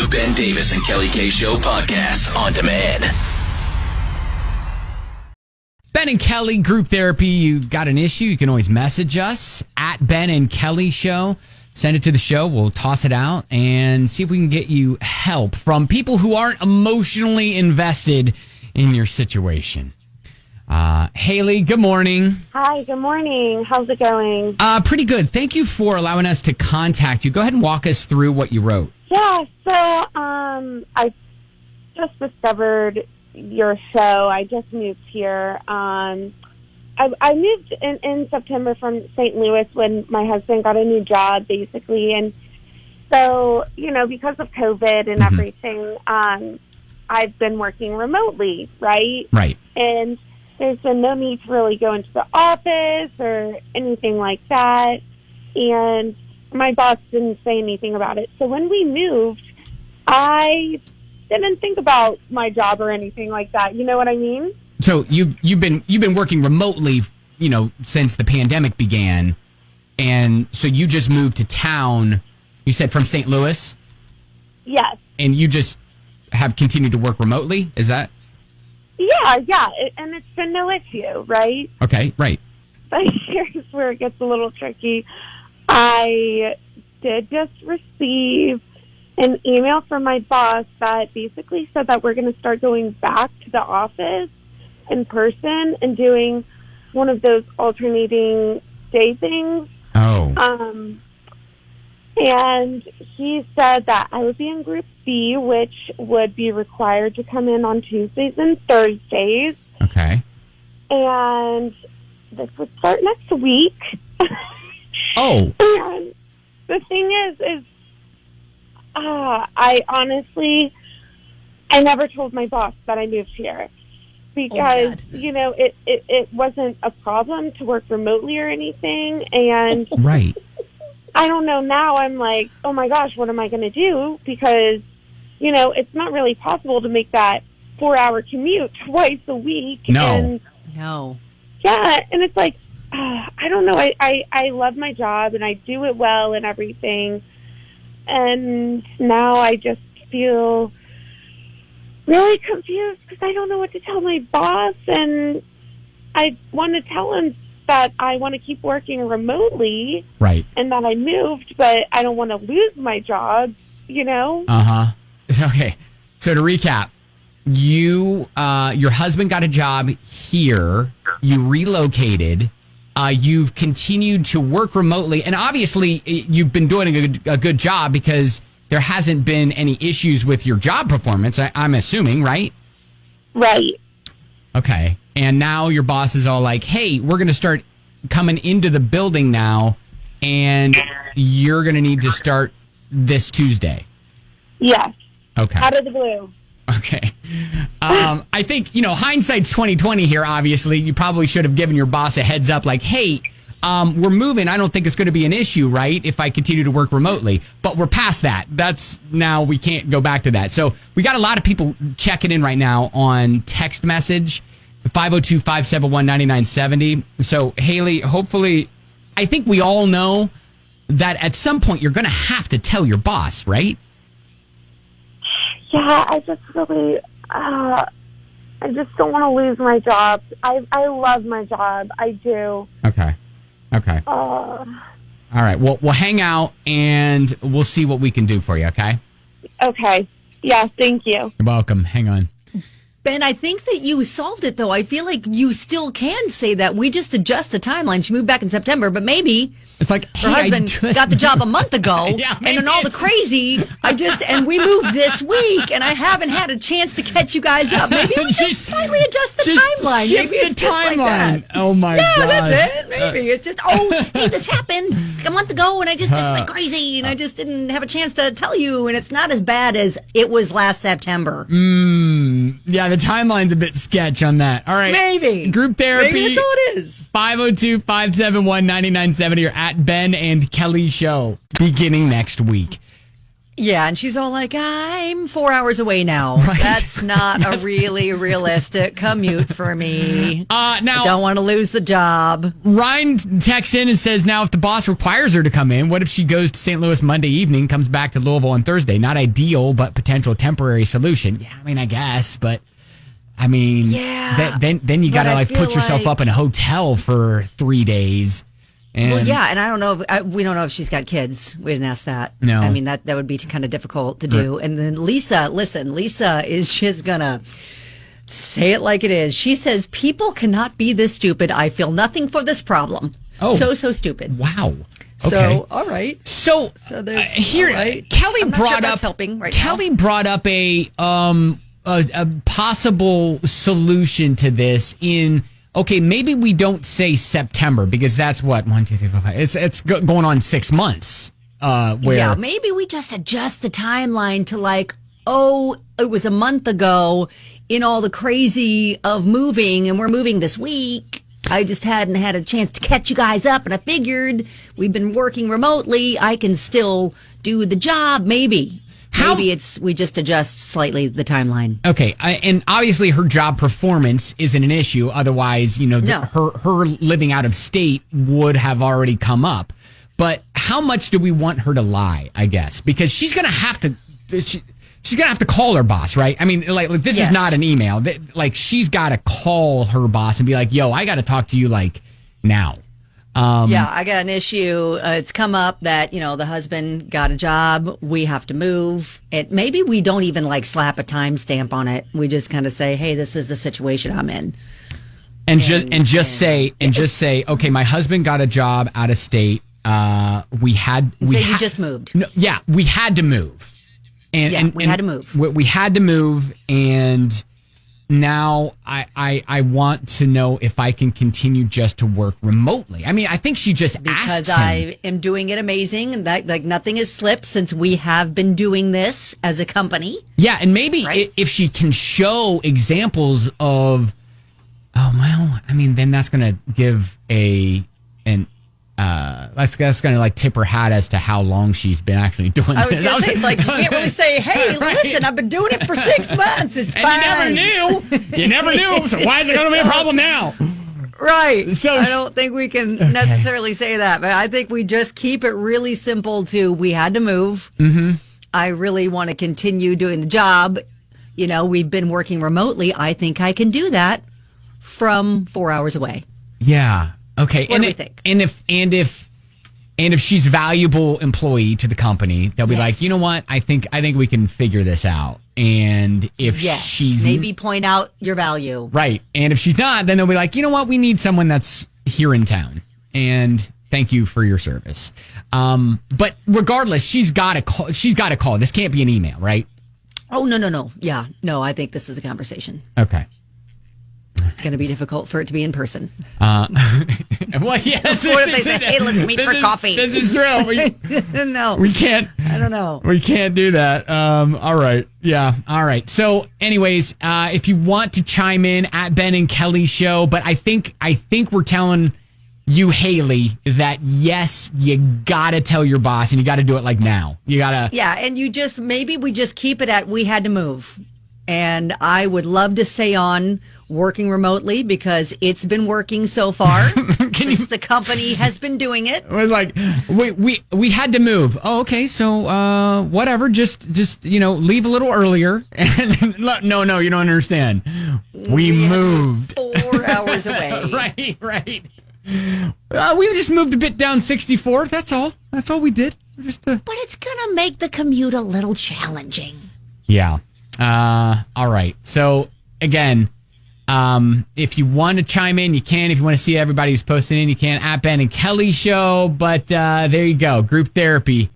The Ben Davis and Kelly K Show podcast on demand. Ben and Kelly Group Therapy. You got an issue, you can always message us at Ben and Kelly Show. Send it to the show. We'll toss it out and see if we can get you help from people who aren't emotionally invested in your situation. Haley, good morning. Hi, good morning. How's it going? Pretty good. Thank you for allowing us to contact you. Go ahead and walk us through what you wrote. Yeah, so I just discovered your show. I just moved here. I moved in September from St. Louis when my husband got a new job, basically. And so, because of COVID and everything, I've been working remotely, right? Right. And there's been no need to really go into the office or anything like that. And my boss didn't say anything about it. So when we moved, I didn't think about my job or anything like that. You know what I mean? So you've been working remotely, since the pandemic began, and so you just moved to town. You said from St. Louis? Yes. And you just have continued to work remotely? Is that? Yeah, and it's been no issue, right? Okay, right. But here's where it gets a little tricky. I did just receive an email from my boss that basically said that we're going to start going back to the office in person and doing one of those alternating day things. Oh. And he said that I would be in Group B, which would be required to come in on Tuesdays and Thursdays. Okay. And this would start next week. Oh. And the thing is I honestly, I never told my boss that I moved here because, it wasn't a problem to work remotely or anything. And right. I don't know. Now I'm like, oh my gosh, what am I going to do? Because, it's not really possible to make that 4-hour commute twice a week. No. No. Yeah. And it's like, I don't know. I love my job and I do it well and everything. And now I just feel really confused because I don't know what to tell my boss. And I want to tell him that I want to keep working remotely. Right. And that I moved, but I don't want to lose my job, Uh-huh. Okay. So to recap, your husband got a job here. You relocated. You've continued to work remotely, and obviously you've been doing a good job because there hasn't been any issues with your job performance, I'm assuming, right? Right. Okay. And now your boss is all like, hey, we're going to start coming into the building now, and you're going to need to start this Tuesday. Yes. Okay. Out of the blue. Okay. I think, hindsight's 2020 here, obviously. You probably should have given your boss a heads up like, hey, we're moving. I don't think it's going to be an issue, right, if I continue to work remotely. But we're past that. Now we can't go back to that. So we got a lot of people checking in right now on text message, 502-571-9970. So, Haley, hopefully, I think we all know that at some point you're going to have to tell your boss, right? Yeah, I just really, I just don't want to lose my job. I love my job. I do. Okay. All right. Well, we'll hang out and we'll see what we can do for you, okay? Okay. Yeah, thank you. You're welcome. Hang on. Ben, I think that you solved it, though. I feel like you still can say that. We just adjust the timeline. She moved back in September, but maybe it's like her husband got the job a month ago. Yeah, and in all the crazy, and we moved this week, and I haven't had a chance to catch you guys up. Maybe we just slightly adjust the timeline. Shift Maybe it's the just like timeline. that. Oh, my God. Yeah, that's it. Maybe. It's just, hey, this happened a month ago, and I just, it's been crazy, and I just didn't have a chance to tell you, and it's not as bad as it was last September. Yeah, the timeline's a bit sketch on that. All right. Maybe. Group therapy. Maybe that's all it is. 502-571-9970 or at Ben and Kelly Show beginning next week. Yeah, and she's all like, I'm 4 hours away now. Right. That's not a really realistic commute for me. Now, I don't want to lose the job. Ryan texts in and says, now if the boss requires her to come in, what if she goes to St. Louis Monday evening, comes back to Louisville on Thursday? Not ideal, but potential temporary solution. Yeah, I mean, I guess, but I mean, Yeah. then you got to But I like put feel yourself like- up in a hotel for 3 days. And Well, yeah, and I don't know. We don't know if she's got kids. We didn't ask that. No. I mean that would be kind of difficult to do. And then Lisa is just gonna say it like it is. She says people cannot be this stupid. I feel nothing for this problem. Oh. So stupid. Wow. Okay. So all right. So there's here, all right. Kelly I'm not sure brought if that's up helping right Kelly now. brought up a possible solution to this in. Okay, maybe we don't say September because that's what 1, 2, 3, 4, 5. It's going on 6 months. Where Yeah, maybe we just adjust the timeline to like, oh, it was a month ago in all the crazy of moving and we're moving this week. I just hadn't had a chance to catch you guys up and I figured we've been working remotely. I can still do the job. Maybe we just adjust slightly the timeline. Okay, and obviously her job performance isn't an issue. Otherwise, No. her living out of state would have already come up. But how much do we want her to lie? I guess because she's gonna have to. She's gonna have to call her boss, right? I mean, like this Yes. is not an email. Like she's got to call her boss and be like, "Yo, I got to talk to you like now." Yeah, I got an issue. It's come up that, the husband got a job. We have to move. Maybe we don't even like slap a timestamp on it. We just kind of say, hey, this is the situation I'm in. And just say, okay, my husband got a job out of state. We just moved. No, yeah, we had to move. And we had to move. We had to move, and now I want to know if I can continue just to work remotely. I mean, I think she just asked Because him. I am doing it amazing, and that like nothing has slipped since we have been doing this as a company. Yeah, and maybe Right? if she can show examples of, oh well, I mean, then that's going to give that's going to like tip her hat as to how long she's been actually doing I was this. going to say, it's like, you can't really say, hey, Right. listen, I've been doing it for 6 months. It's And fine. you never knew. So why is it going to be a problem now? Right. So I don't think we can necessarily say that, but I think we just keep it really simple to we had to move. Mm-hmm. I really want to continue doing the job. We've been working remotely. I think I can do that from 4 hours away. Yeah. Okay. What do we think? And if she's a valuable employee to the company, they'll be Yes. like, you know what? I think we can figure this out. And if Yes. she's Maybe point out your value. right, and if she's not, then they'll be like, you know what? We need someone that's here in town. And thank you for your service. But regardless, she's got to call. She's got to call. This can't be an email, right? Oh, no. Yeah. No, I think this is a conversation. Okay. It's going to be difficult for it to be in person. Well, yes. What if they say, hey, let's meet for coffee? This is true. No. We can't. I don't know. We can't do that. All right. Yeah. All right. So, anyways, if you want to chime in at Ben and Kelly Show, but I think we're telling you, Haley, that yes, you gotta tell your boss, and you gotta do it like now. You gotta. Yeah, and maybe we just keep it at we had to move. And I would love to stay on working remotely because it's been working so far since the company has been doing it. It was like we had to move. Oh, okay. So whatever. Just leave a little earlier. And no, you don't understand. We moved 4 hours away. right. We just moved a bit down 64. That's all. That's all we did. But it's gonna make the commute a little challenging. Yeah. All right. So again, if you want to chime in, you can. If you want to see everybody who's posting in, you can at Ben and Kelly Show. But there you go. Group therapy